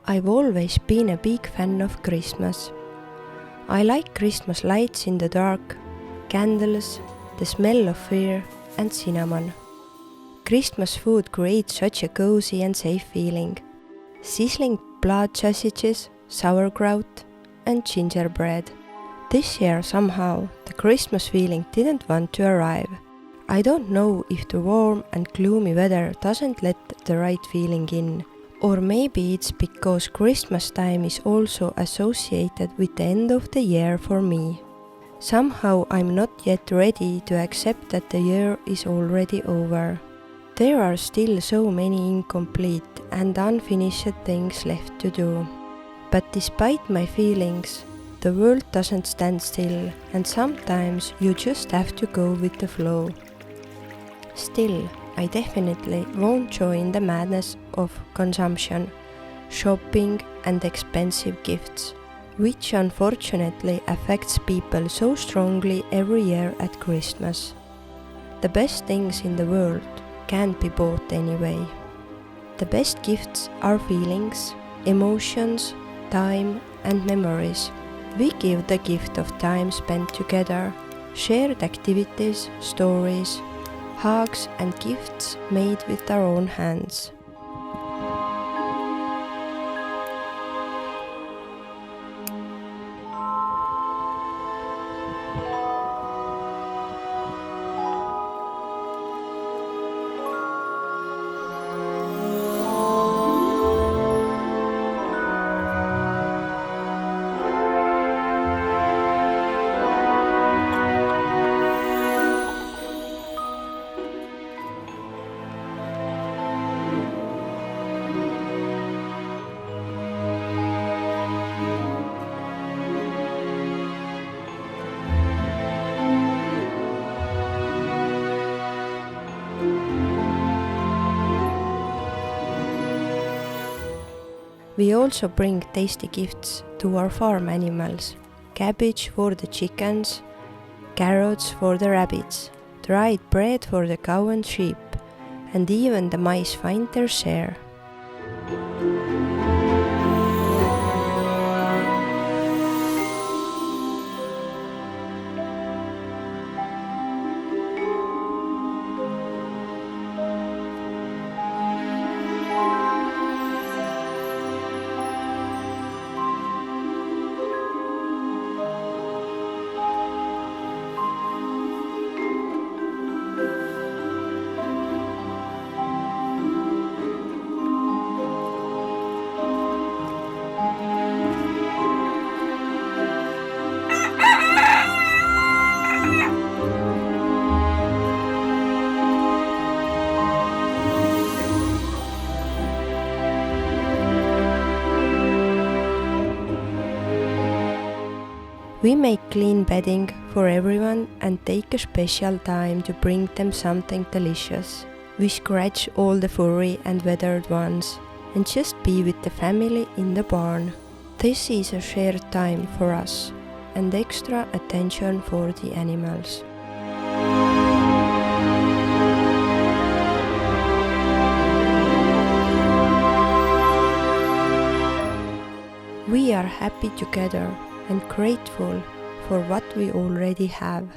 I've always been a big fan of Christmas. I like Christmas lights in the dark, candles, the smell of fir and cinnamon. Christmas food creates such a cozy and safe feeling. Sizzling blood sausages, sauerkraut and gingerbread. This year somehow the Christmas feeling didn't want to arrive. I don't know if the warm and gloomy weather doesn't let the right feeling in. Or maybe it's because Christmas time is also associated with the end of the year for me. Somehow I'm not yet ready to accept that the year is already over. There are still so many incomplete and unfinished things left to do. But despite my feelings, the world doesn't stand still, and sometimes you just have to go with the flow. Still, I definitely won't join the madness of consumption, shopping and expensive gifts, which unfortunately affects people so strongly every year at Christmas. The best things in the world can't be bought anyway. The best gifts are feelings, emotions, time and memories. We give the gift of time spent together, shared activities, stories, hugs and gifts made with our own hands. We also bring tasty gifts to our farm animals. Cabbage for the chickens, carrots for the rabbits, dried bread for the cow and sheep, and even the mice find their share. We make clean bedding for everyone and take a special time to bring them something delicious. We scratch all the furry and weathered ones and just be with the family in the barn. This is a shared time for us and extra attention for the animals. We are happy together and grateful for what we already have.